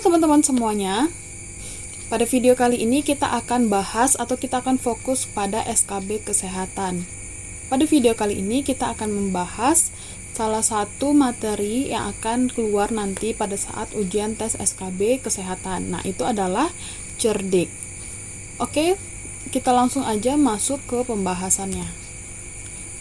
teman-teman semuanya, pada video kali ini kita akan bahas atau kita akan fokus pada SKB kesehatan. Pada video kali ini kita akan membahas salah satu materi yang akan keluar nanti pada saat ujian tes SKB kesehatan. Nah, itu adalah cerdik. Oke, kita langsung aja masuk ke pembahasannya.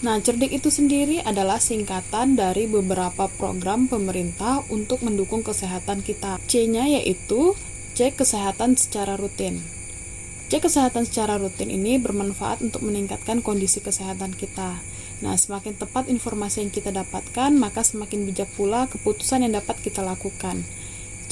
Nah, cerdik itu sendiri adalah singkatan dari beberapa program pemerintah untuk mendukung kesehatan kita. C-nya yaitu cek kesehatan secara rutin. Cek kesehatan secara rutin ini bermanfaat untuk meningkatkan kondisi kesehatan kita. Nah, semakin tepat informasi yang kita dapatkan, maka semakin bijak pula keputusan yang dapat kita lakukan.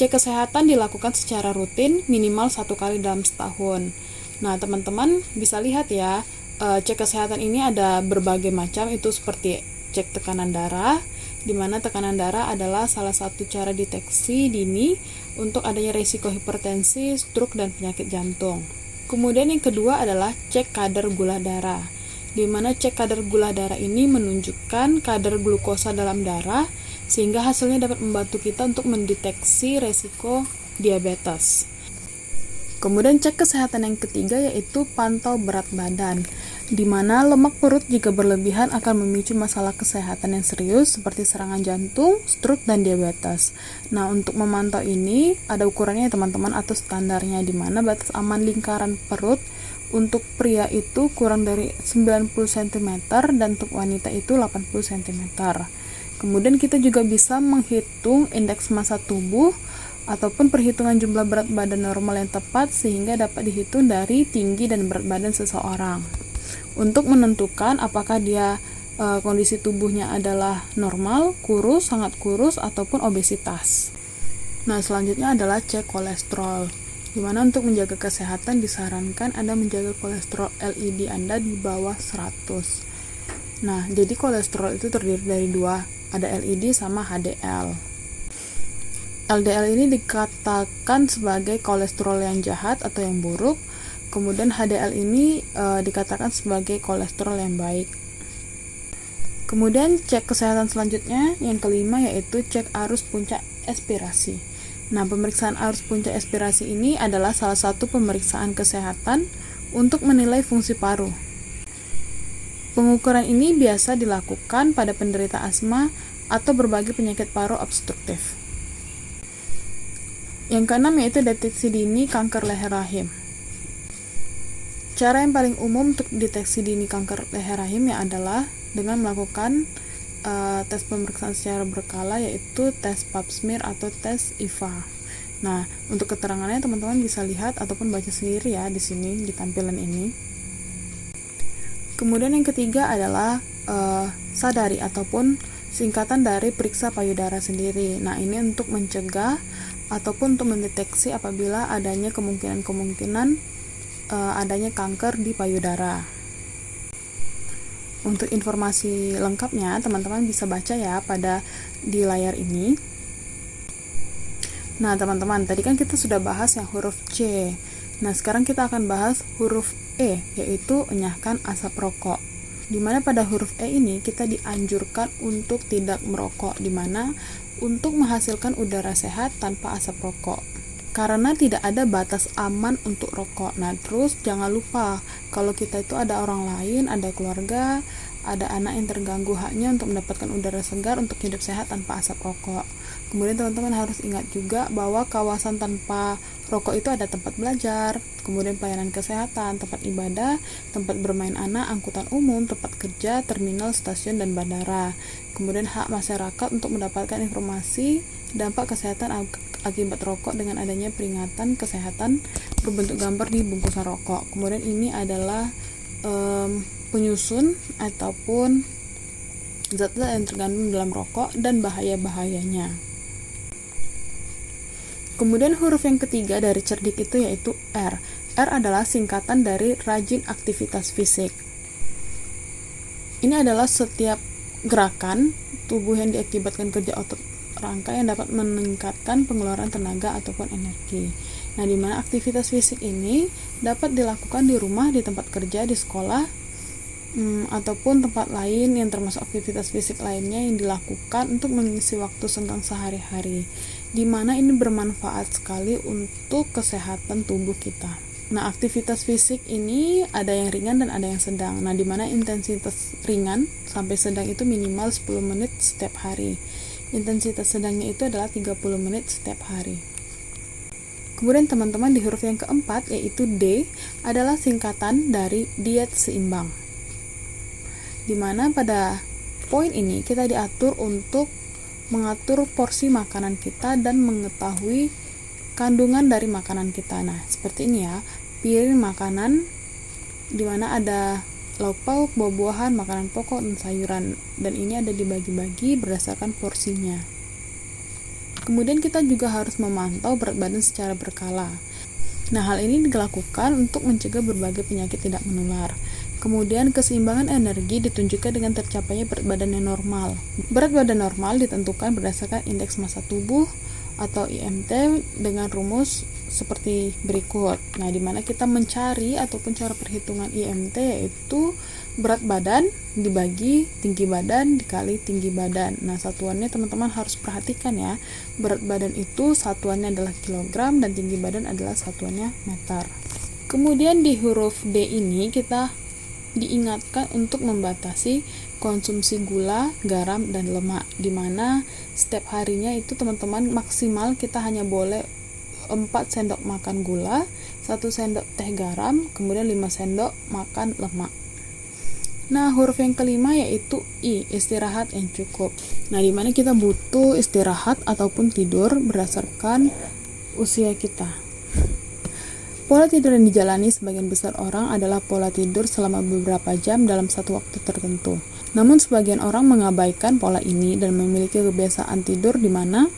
Cek kesehatan dilakukan secara rutin, minimal 1 kali dalam setahun. Nah, teman-teman bisa lihat ya, cek kesehatan ini ada berbagai macam, itu seperti cek tekanan darah, di mana tekanan darah adalah salah satu cara deteksi dini untuk adanya risiko hipertensi, stroke, dan penyakit jantung. Kemudian yang kedua adalah cek kadar gula darah, di mana cek kadar gula darah ini menunjukkan kadar glukosa dalam darah, sehingga hasilnya dapat membantu kita untuk mendeteksi risiko diabetes. Kemudian cek kesehatan yang ketiga yaitu pantau berat badan, di mana lemak perut jika berlebihan akan memicu masalah kesehatan yang serius seperti serangan jantung, stroke, dan diabetes. Nah, untuk memantau ini ada ukurannya ya teman-teman, atau standarnya, di mana batas aman lingkaran perut untuk pria itu kurang dari 90 cm dan untuk wanita itu 80 cm. Kemudian kita juga bisa menghitung indeks massa tubuh ataupun perhitungan jumlah berat badan normal yang tepat sehingga dapat dihitung dari tinggi dan berat badan seseorang untuk menentukan apakah dia kondisi tubuhnya adalah normal, kurus, sangat kurus, ataupun obesitas. Nah, selanjutnya adalah cek kolesterol, di mana untuk menjaga kesehatan disarankan Anda menjaga kolesterol LED Anda di bawah 100. Nah, jadi kolesterol itu terdiri dari dua, ada LED sama HDL. LDL ini dikatakan sebagai kolesterol yang jahat atau yang buruk, kemudian HDL ini dikatakan sebagai kolesterol yang baik. Kemudian cek kesehatan selanjutnya yang kelima yaitu cek arus puncak expirasi. Nah, pemeriksaan arus puncak expirasi ini adalah salah satu pemeriksaan kesehatan untuk menilai fungsi paru. Pengukuran ini biasa dilakukan pada penderita asma atau berbagai penyakit paru obstruktif. Yang keenam yaitu deteksi dini kanker leher rahim. Cara yang paling umum untuk deteksi dini kanker leher rahim adalah dengan melakukan tes pemeriksaan secara berkala, yaitu tes pap smear atau tes IVA. Nah, untuk keterangannya teman-teman bisa lihat ataupun baca sendiri ya di sini di tampilan ini. Kemudian yang ketiga adalah sadari ataupun singkatan dari periksa payudara sendiri. Nah, ini untuk mencegah ataupun untuk mendeteksi apabila adanya kemungkinan adanya kanker di payudara. Untuk informasi lengkapnya teman-teman bisa baca ya di layar ini. Nah, teman-teman, tadi kan kita sudah bahas yang huruf C. Nah, sekarang kita akan bahas huruf E, yaitu enyahkan asap rokok. Di mana pada huruf E ini kita dianjurkan untuk tidak merokok, di mana untuk menghasilkan udara sehat tanpa asap rokok. Karena tidak ada batas aman untuk rokok. Nah, terus jangan lupa kalau kita itu ada orang lain, ada keluarga, ada anak yang terganggu haknya untuk mendapatkan udara segar untuk hidup sehat tanpa asap rokok. Kemudian teman-teman harus ingat juga bahwa kawasan tanpa rokok itu ada tempat belajar, kemudian pelayanan kesehatan, tempat ibadah, tempat bermain anak, angkutan umum, tempat kerja, terminal, stasiun, dan bandara. Kemudian hak masyarakat untuk mendapatkan informasi dampak kesehatan akibat rokok dengan adanya peringatan kesehatan berbentuk gambar di bungkusan rokok. Kemudian ini adalah penyusun ataupun zat-zat yang terkandung dalam rokok dan bahaya-bahayanya. Kemudian huruf yang ketiga dari cerdik itu yaitu R. R adalah singkatan dari rajin aktivitas fisik. Ini adalah setiap gerakan tubuh yang diakibatkan kerja otot rangka yang dapat meningkatkan pengeluaran tenaga ataupun energi. Nah, di mana aktivitas fisik ini dapat dilakukan di rumah, di tempat kerja, di sekolah, ataupun tempat lain yang termasuk aktivitas fisik lainnya yang dilakukan untuk mengisi waktu senggang sehari-hari, di mana ini bermanfaat sekali untuk kesehatan tubuh kita. Nah, aktivitas fisik ini ada yang ringan dan ada yang sedang. Nah, di mana intensitas ringan sampai sedang itu minimal 10 menit setiap hari. Intensitas sedangnya itu adalah 30 menit setiap hari. Kemudian teman-teman, di huruf yang keempat yaitu D adalah singkatan dari diet seimbang. Di mana pada poin ini kita diatur untuk mengatur porsi makanan kita dan mengetahui kandungan dari makanan kita. Nah, seperti ini ya, piring makanan di mana ada lauk pauk, buah-buahan, makanan pokok, dan sayuran, dan ini ada dibagi-bagi berdasarkan porsinya. Kemudian kita juga harus memantau berat badan secara berkala. Nah, hal ini dilakukan untuk mencegah berbagai penyakit tidak menular. Kemudian keseimbangan energi ditunjukkan dengan tercapainya berat badan yang normal. Berat badan normal ditentukan berdasarkan indeks massa tubuh atau IMT dengan rumus seperti berikut. Nah, di mana kita mencari ataupun cara perhitungan IMT yaitu berat badan dibagi tinggi badan dikali tinggi badan. Nah, satuannya teman-teman harus perhatikan ya. Berat badan itu satuannya adalah kilogram dan tinggi badan adalah satuannya meter. Kemudian di huruf D ini kita diingatkan untuk membatasi konsumsi gula, garam, dan lemak, di mana setiap harinya itu teman-teman maksimal kita hanya boleh 4 sendok makan gula, 1 sendok teh garam, kemudian 5 sendok makan lemak. Nah, huruf yang kelima yaitu I, istirahat yang cukup. Nah, di mana kita butuh istirahat ataupun tidur berdasarkan usia kita. Pola tidur yang dijalani sebagian besar orang adalah pola tidur selama beberapa jam dalam satu waktu tertentu. Namun sebagian orang mengabaikan pola ini dan memiliki kebiasaan tidur di mana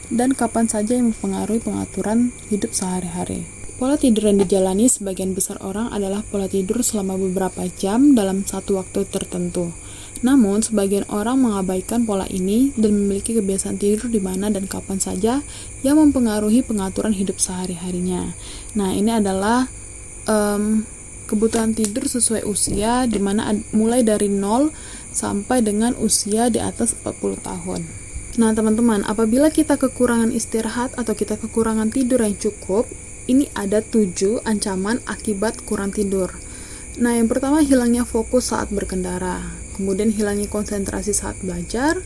dan kapan saja yang mempengaruhi pengaturan hidup sehari-hari. Pola tidur yang dijalani sebagian besar orang adalah pola tidur selama beberapa jam dalam satu waktu tertentu. Namun, sebagian orang mengabaikan pola ini dan memiliki kebiasaan tidur di mana dan kapan saja yang mempengaruhi pengaturan hidup sehari-harinya. Nah, ini adalah kebutuhan tidur sesuai usia, di mana mulai dari 0 sampai dengan usia di atas 40 tahun. Nah, teman-teman, apabila kita kekurangan istirahat atau kita kekurangan tidur yang cukup, ini ada 7 ancaman akibat kurang tidur. Nah, yang pertama hilangnya fokus saat berkendara, kemudian hilangnya konsentrasi saat belajar,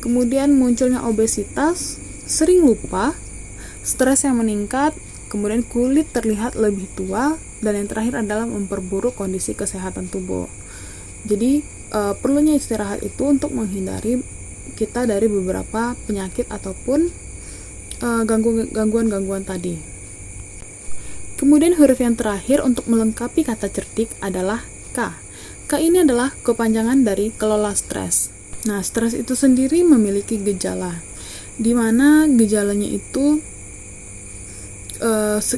kemudian munculnya obesitas, sering lupa, stres yang meningkat, kemudian kulit terlihat lebih tua, dan yang terakhir adalah memperburuk kondisi kesehatan tubuh. Jadi, perlunya istirahat itu untuk menghindari kita dari beberapa penyakit ataupun gangguan-gangguan tadi. Kemudian huruf yang terakhir untuk melengkapi kata cerdik adalah K. K ini adalah kepanjangan dari kelola stres. Nah, stres itu sendiri memiliki gejala, di mana gejalanya itu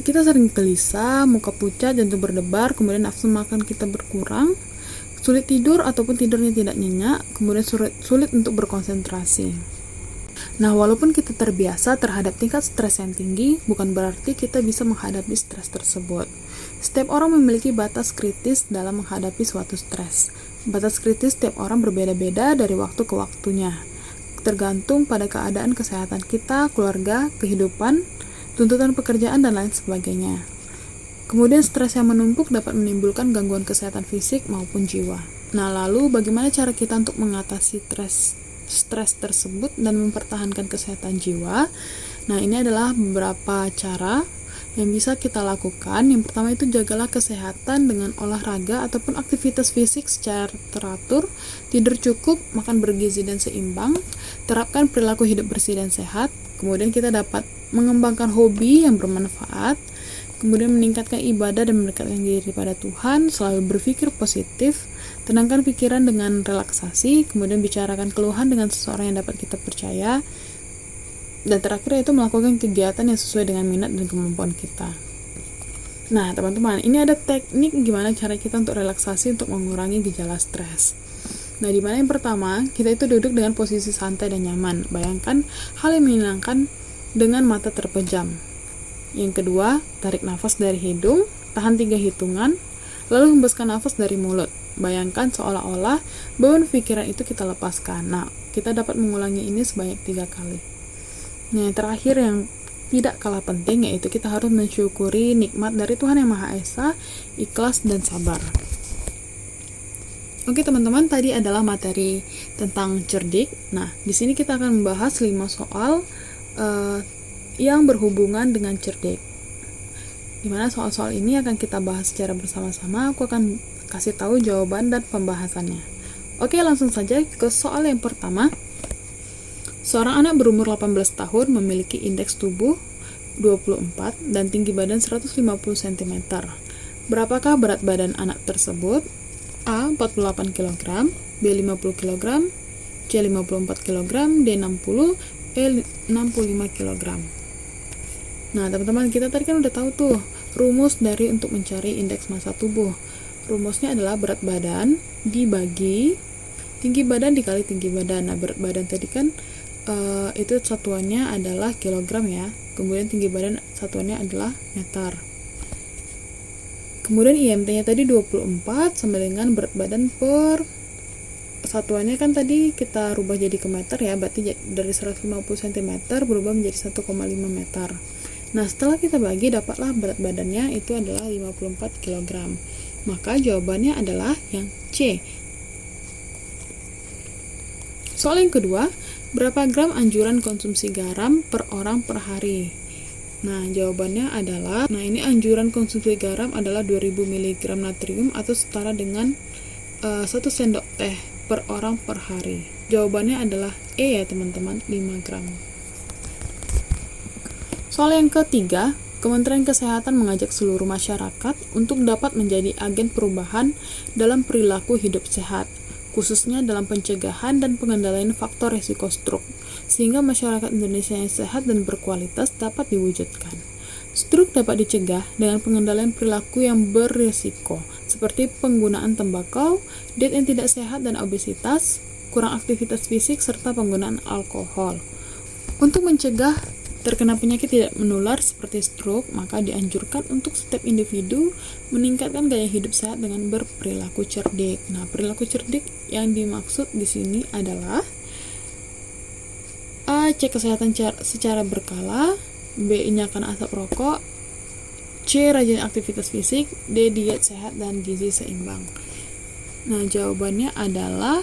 kita sering gelisah, muka pucat, jantung berdebar, kemudian nafsu makan kita berkurang, sulit tidur ataupun tidurnya tidak nyenyak, kemudian sulit untuk berkonsentrasi. Nah, walaupun kita terbiasa terhadap tingkat stres yang tinggi, bukan berarti kita bisa menghadapi stres tersebut. Setiap orang memiliki batas kritis dalam menghadapi suatu stres. Batas kritis setiap orang berbeda-beda dari waktu ke waktunya, tergantung pada keadaan kesehatan kita, keluarga, kehidupan, tuntutan pekerjaan, dan lain sebagainya. Kemudian stres yang menumpuk dapat menimbulkan gangguan kesehatan fisik maupun jiwa. Nah, lalu bagaimana cara kita untuk mengatasi stres tersebut dan mempertahankan kesehatan jiwa? Nah, ini adalah beberapa cara yang bisa kita lakukan. Yang pertama itu jagalah kesehatan dengan olahraga ataupun aktivitas fisik secara teratur, tidur cukup, makan bergizi dan seimbang, terapkan perilaku hidup bersih dan sehat. Kemudian kita dapat mengembangkan hobi yang bermanfaat, kemudian meningkatkan ibadah dan mendekatkan diri pada Tuhan, selalu berpikir positif, tenangkan pikiran dengan relaksasi, kemudian bicarakan keluhan dengan seseorang yang dapat kita percaya, dan terakhir yaitu melakukan kegiatan yang sesuai dengan minat dan kemampuan kita. Nah, teman-teman, ini ada teknik gimana cara kita untuk relaksasi untuk mengurangi gejala stres. Nah, di mana yang pertama, kita itu duduk dengan posisi santai dan nyaman. Bayangkan hal yang menyenangkan dengan mata terpejam. Yang kedua, tarik nafas dari hidung, tahan 3 hitungan, lalu hembuskan nafas dari mulut. Bayangkan seolah-olah beban pikiran itu kita lepaskan. Nah, kita dapat mengulangi ini sebanyak 3 kali. Nah, yang terakhir yang tidak kalah penting yaitu kita harus mensyukuri nikmat dari Tuhan Yang Maha Esa, ikhlas dan sabar. Oke teman-teman, tadi adalah materi tentang cerdik. Nah, di sini kita akan membahas 5 soal yang berhubungan dengan cerdik. Dimana soal-soal ini akan kita bahas secara bersama-sama. Aku akan kasih tahu jawaban dan pembahasannya. Oke, langsung saja ke soal yang pertama. Seorang anak berumur 18 tahun memiliki indeks tubuh 24 dan tinggi badan 150 cm. Berapakah berat badan anak tersebut? A. 48 kg, B. 50 kg, C. 54 kg, D. 60, E. 65 kg. Nah, teman-teman, kita tadi kan udah tahu tuh rumus dari untuk mencari indeks massa tubuh. Rumusnya adalah berat badan dibagi tinggi badan dikali tinggi badan. Nah, berat badan tadi kan itu satuannya adalah kilogram ya. Kemudian tinggi badan satuannya adalah meter. Kemudian IMT-nya tadi 24 sama dengan berat badan per satuannya kan tadi kita rubah jadi ke meter ya. Berarti dari 150 cm berubah menjadi 1,5 meter. Nah, setelah kita bagi dapatlah berat badannya itu adalah 54 kg. Maka jawabannya adalah yang C. Soal yang kedua, berapa gram anjuran konsumsi garam per orang per hari? Nah, jawabannya adalah, ini anjuran konsumsi garam adalah 2000 mg natrium atau setara dengan 1 sendok teh per orang per hari. Jawabannya adalah E ya teman-teman, 5 gram. Soal yang ketiga, Kementerian Kesehatan mengajak seluruh masyarakat untuk dapat menjadi agen perubahan dalam perilaku hidup sehat, khususnya dalam pencegahan dan pengendalian faktor resiko stroke, sehingga masyarakat Indonesia yang sehat dan berkualitas dapat diwujudkan. Stroke dapat dicegah dengan pengendalian perilaku yang berisiko, seperti penggunaan tembakau, diet yang tidak sehat dan obesitas, kurang aktivitas fisik, serta penggunaan alkohol. Untuk mencegah terkena penyakit tidak menular seperti stroke, maka dianjurkan untuk setiap individu meningkatkan gaya hidup sehat dengan berperilaku cerdik. Nah, perilaku cerdik yang dimaksud di sini adalah A. Cek kesehatan secara berkala, B. Hindari asap rokok, C. Rajin aktivitas fisik, D. Diet sehat dan gizi seimbang. Nah, jawabannya adalah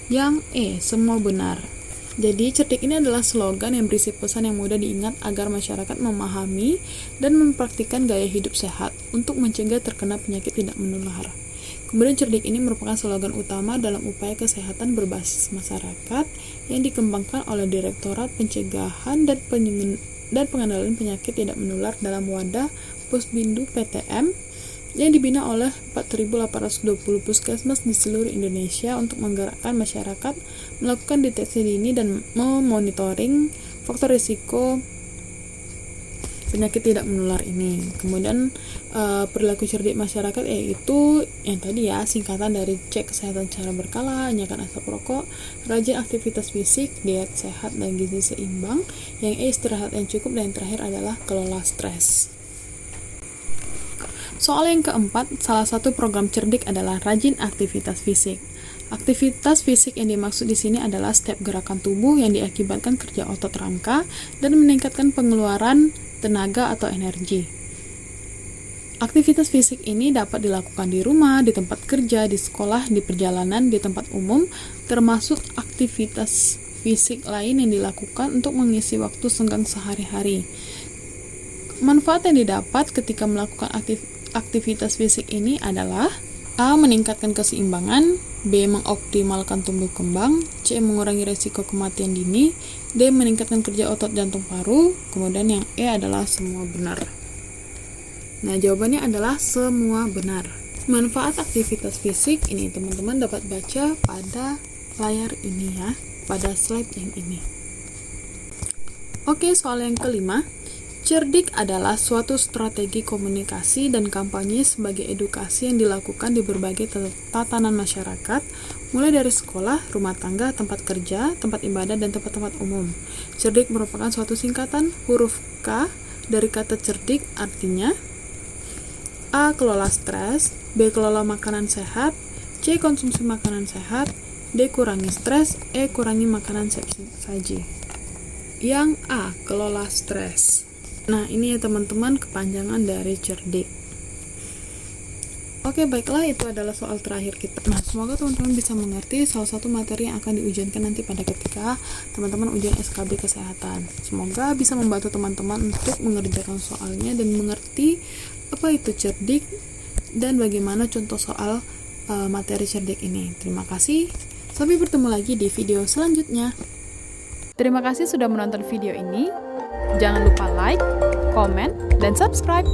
yang E, semua benar. Jadi, cerdik ini adalah slogan yang berisi pesan yang mudah diingat agar masyarakat memahami dan mempraktikkan gaya hidup sehat untuk mencegah terkena penyakit tidak menular. Kemudian, cerdik ini merupakan slogan utama dalam upaya kesehatan berbasis masyarakat yang dikembangkan oleh Direktorat Pencegahan dan Pengendalian Penyakit Tidak Menular dalam wadah Posbindu PTM yang dibina oleh 4.820 puskesmas di seluruh Indonesia untuk menggerakkan masyarakat melakukan deteksi dini dan memonitoring faktor risiko penyakit tidak menular ini. Kemudian perilaku cerdik masyarakat yaitu yang tadi ya, singkatan dari cek kesehatan secara berkala, hindari asap rokok, rajin aktivitas fisik, diet sehat dan gizi seimbang, yang E istirahat yang cukup, dan yang terakhir adalah kelola stres. Soal yang keempat, salah satu program cerdik adalah rajin aktivitas fisik. Aktivitas fisik yang dimaksud di sini adalah setiap gerakan tubuh yang diakibatkan kerja otot rangka dan meningkatkan pengeluaran tenaga atau energi. Aktivitas fisik ini dapat dilakukan di rumah, di tempat kerja, di sekolah, di perjalanan, di tempat umum, termasuk aktivitas fisik lain yang dilakukan untuk mengisi waktu senggang sehari-hari. Manfaat yang didapat ketika melakukan aktivitas fisik ini adalah A. Meningkatkan keseimbangan, B. Mengoptimalkan tumbuh kembang, C. Mengurangi resiko kematian dini, D. Meningkatkan kerja otot jantung paru, kemudian yang E adalah semua benar. Nah, jawabannya adalah semua benar. Manfaat aktivitas fisik ini teman-teman dapat baca pada layar ini ya, pada slide yang ini. Oke, soal yang kelima. Cerdik adalah suatu strategi komunikasi dan kampanye sebagai edukasi yang dilakukan di berbagai tatanan masyarakat, mulai dari sekolah, rumah tangga, tempat kerja, tempat ibadah, dan tempat-tempat umum. Cerdik merupakan suatu singkatan huruf K dari kata cerdik, artinya A. Kelola stres, B. Kelola makanan sehat, C. Konsumsi makanan sehat, D. Kurangi stres, E. Kurangi makanan saji. Yang A. Kelola stres. Nah, ini ya teman-teman kepanjangan dari cerdik. Oke, baiklah, itu adalah soal terakhir kita. Nah, semoga teman-teman bisa mengerti salah satu materi yang akan diujiankan nanti pada ketika teman-teman ujian SKB Kesehatan. Semoga bisa membantu teman-teman untuk mengerjakan soalnya dan mengerti apa itu cerdik dan bagaimana contoh soal materi cerdik ini. Terima kasih. Sampai bertemu lagi di video selanjutnya. Terima kasih sudah menonton video ini. Jangan lupa like, komen, dan subscribe.